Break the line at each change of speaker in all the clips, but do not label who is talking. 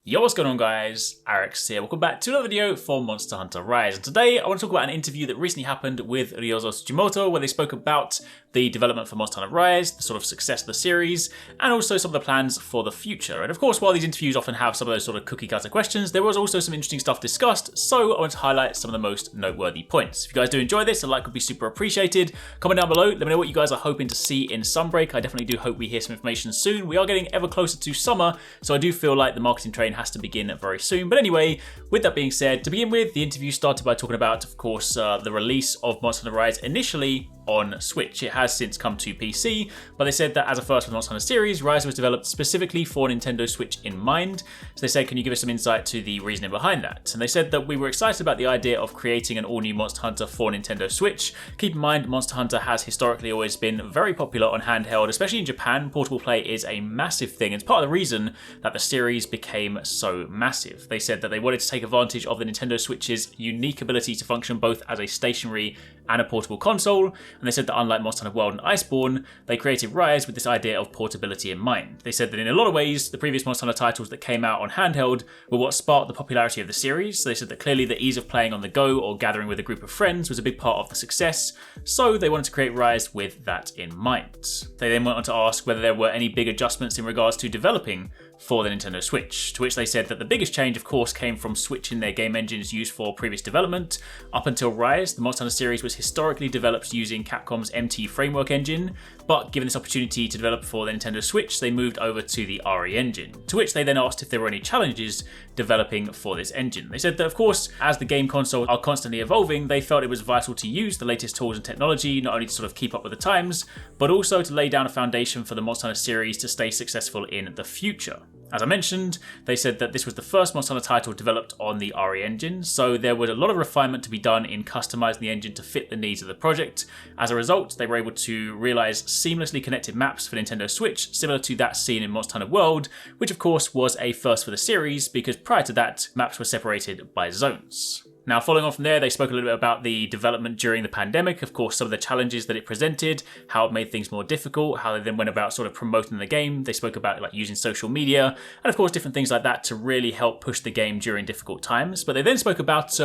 Yo, what's going on guys? HyperX here. Welcome back to another video for Monster Hunter Rise. And today I want to talk about an interview that recently happened with Ryozo Tsujimoto where they spoke about the development for Monster Hunter Rise, the sort of success of the series, and also some of the plans for the future. And of course, while these interviews often have some of those sort of cookie cutter questions, there was also some interesting stuff discussed, so I want to highlight some of the most noteworthy points. If you guys do enjoy this, a like would be super appreciated. Comment down below, let me know what you guys are hoping to see in Sunbreak. I definitely do hope we hear some information soon. We are getting ever closer to summer, so I do feel like the marketing train has to begin very soon. But anyway, with that being said, to begin with, the interview started by talking about, of course, the release of Monster Hunter Rise initially on Switch. It has since come to PC, but they said that as a first for the Monster Hunter series, Rise was developed specifically for Nintendo Switch in mind. So they said, can you give us some insight to the reasoning behind that? And they said that we were excited about the idea of creating an all-new Monster Hunter for Nintendo Switch. Keep in mind, Monster Hunter has historically always been very popular on handheld, especially in Japan. Portable play is a massive thing. It's part of the reason that the series became so massive. They said that they wanted to take advantage of the Nintendo Switch's unique ability to function both as a stationary and a portable console, and they said that unlike Monster Hunter World and Iceborne, they created Rise with this idea of portability in mind. They said that in a lot of ways, the previous Monster Hunter titles that came out on handheld were what sparked the popularity of the series. So they said that clearly the ease of playing on the go or gathering with a group of friends was a big part of the success, so they wanted to create Rise with that in mind. They then went on to ask whether there were any big adjustments in regards to developing for the Nintendo Switch, to which they said that the biggest change, of course, came from switching their game engines used for previous development. Up until Rise, the Monster Hunter series was historically developed using Capcom's MT framework engine, but given this opportunity to develop for the Nintendo Switch, they moved over to the RE engine, to which they then asked if there were any challenges developing for this engine. They said that, of course, as the game consoles are constantly evolving, they felt it was vital to use the latest tools and technology, not only to sort of keep up with the times, but also to lay down a foundation for the Monster Hunter series to stay successful in the future. As I mentioned, they said that this was the first Monster Hunter title developed on the RE engine, so there was a lot of refinement to be done in customizing the engine to fit the needs of the project. As a result, they were able to realize seamlessly connected maps for Nintendo Switch, similar to that seen in Monster Hunter World, which of course was a first for the series because prior to that, maps were separated by zones. Now, following on from there, they spoke a little bit about the development during the pandemic, of course, some of the challenges that it presented, how it made things more difficult, how they then went about sort of promoting the game. They spoke about like using social media, and of course, different things like that to really help push the game during difficult times. But they then spoke about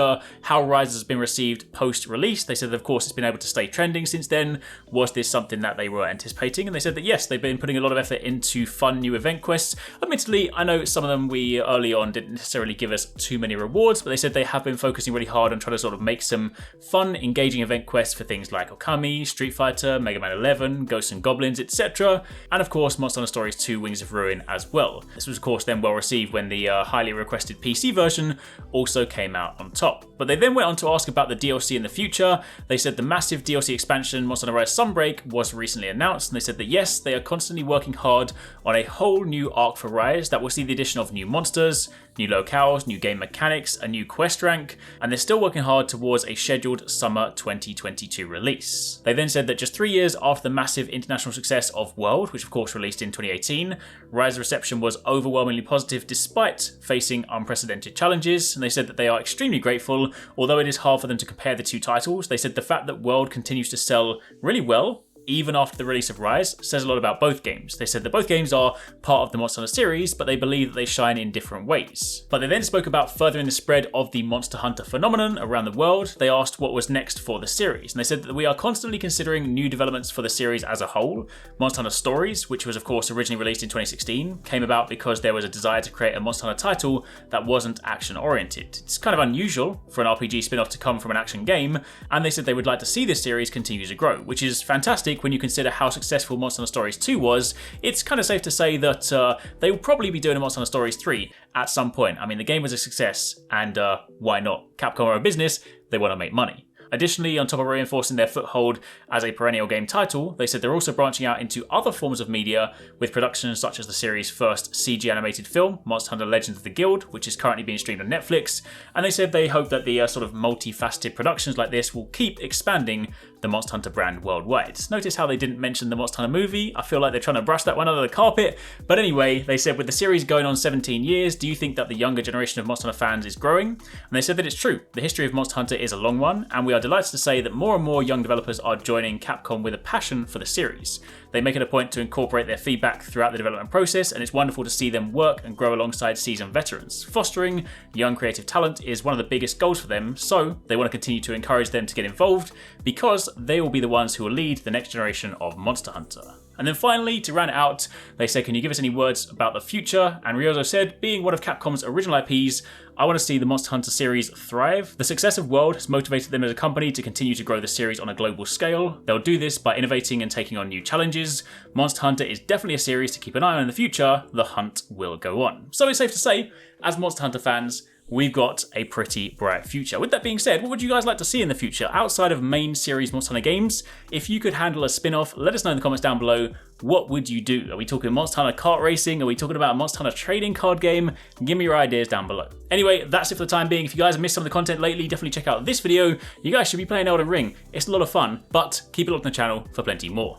how Rise has been received post-release. They said that, of course, it's been able to stay trending since then. Was this something that they were anticipating? And they said that, yes, they've been putting a lot of effort into fun new event quests. Admittedly, I know some of them we early on didn't necessarily give us too many rewards, but they said they have been focusing really hard on trying to sort of make some fun, engaging event quests for things like Okami, Street Fighter, Mega Man 11, Ghosts and Goblins, etc. And of course, Monster Hunter Stories 2 Wings of Ruin as well. This was of course then well received when the highly requested PC version also came out on top. But they then went on to ask about the DLC in the future. They said the massive DLC expansion Monster Hunter Rise Sunbreak was recently announced, and they said that yes, they are constantly working hard on a whole new arc for Rise that will see the addition of new monsters, new locales, new game mechanics, a new quest rank, and they're still working hard towards a scheduled summer 2022 release. They then said that just 3 years after the massive international success of World, which of course released in 2018, Rise's reception was overwhelmingly positive despite facing unprecedented challenges, and they said that they are extremely grateful. Although it is hard for them to compare the two titles, they said the fact that World continues to sell really well even after the release of Rise says a lot about both games. They said that both games are part of the Monster Hunter series, but they believe that they shine in different ways. But they then spoke about furthering the spread of the Monster Hunter phenomenon around the world. They asked what was next for the series, and they said that we are constantly considering new developments for the series as a whole. Monster Hunter Stories, which was of course originally released in 2016, came about because there was a desire to create a Monster Hunter title that wasn't action-oriented. It's kind of unusual for an RPG spin-off to come from an action game, and they said they would like to see this series continue to grow, which is fantastic when you consider how successful Monster Hunter Stories 2 was. It's kind of safe to say that they will probably be doing a Monster Hunter Stories 3 at some point. I mean, the game was a success, and why not? Capcom are a business, they want to make money. Additionally, on top of reinforcing their foothold as a perennial game title, they said they're also branching out into other forms of media with productions such as the series' first CG animated film, Monster Hunter Legends of the Guild, which is currently being streamed on Netflix, and they said they hope that the sort of multifaceted productions like this will keep expanding the Monster Hunter brand worldwide. Notice how they didn't mention the Monster Hunter movie. I feel like they're trying to brush that one under the carpet. But anyway, they said with the series going on 17 years, do you think that the younger generation of Monster Hunter fans is growing? And they said that it's true. The history of Monster Hunter is a long one, and we are delighted to say that more and more young developers are joining Capcom with a passion for the series. They make it a point to incorporate their feedback throughout the development process, and it's wonderful to see them work and grow alongside seasoned veterans. Fostering young creative talent is one of the biggest goals for them, so they want to continue to encourage them to get involved because they will be the ones who will lead the next generation of Monster Hunter. And then finally, to round it out, they say, can you give us any words about the future? And Ryozo said, being one of Capcom's original IPs, I want to see the Monster Hunter series thrive. The success of World has motivated them as a company to continue to grow the series on a global scale. They'll do this by innovating and taking on new challenges. Monster Hunter is definitely a series to keep an eye on in the future. The hunt will go on. So it's safe to say, as Monster Hunter fans, we've got a pretty bright future. With that being said, what would you guys like to see in the future outside of main series Monster Hunter games? If you could handle a spin-off, let us know in the comments down below. What would you do? Are we talking Monster Hunter kart racing? Are we talking about a Monster Hunter trading card game? Give me your ideas down below. Anyway, that's it for the time being. If you guys have missed some of the content lately, definitely check out this video. You guys should be playing Elden Ring. It's a lot of fun, but keep it locked on the channel for plenty more.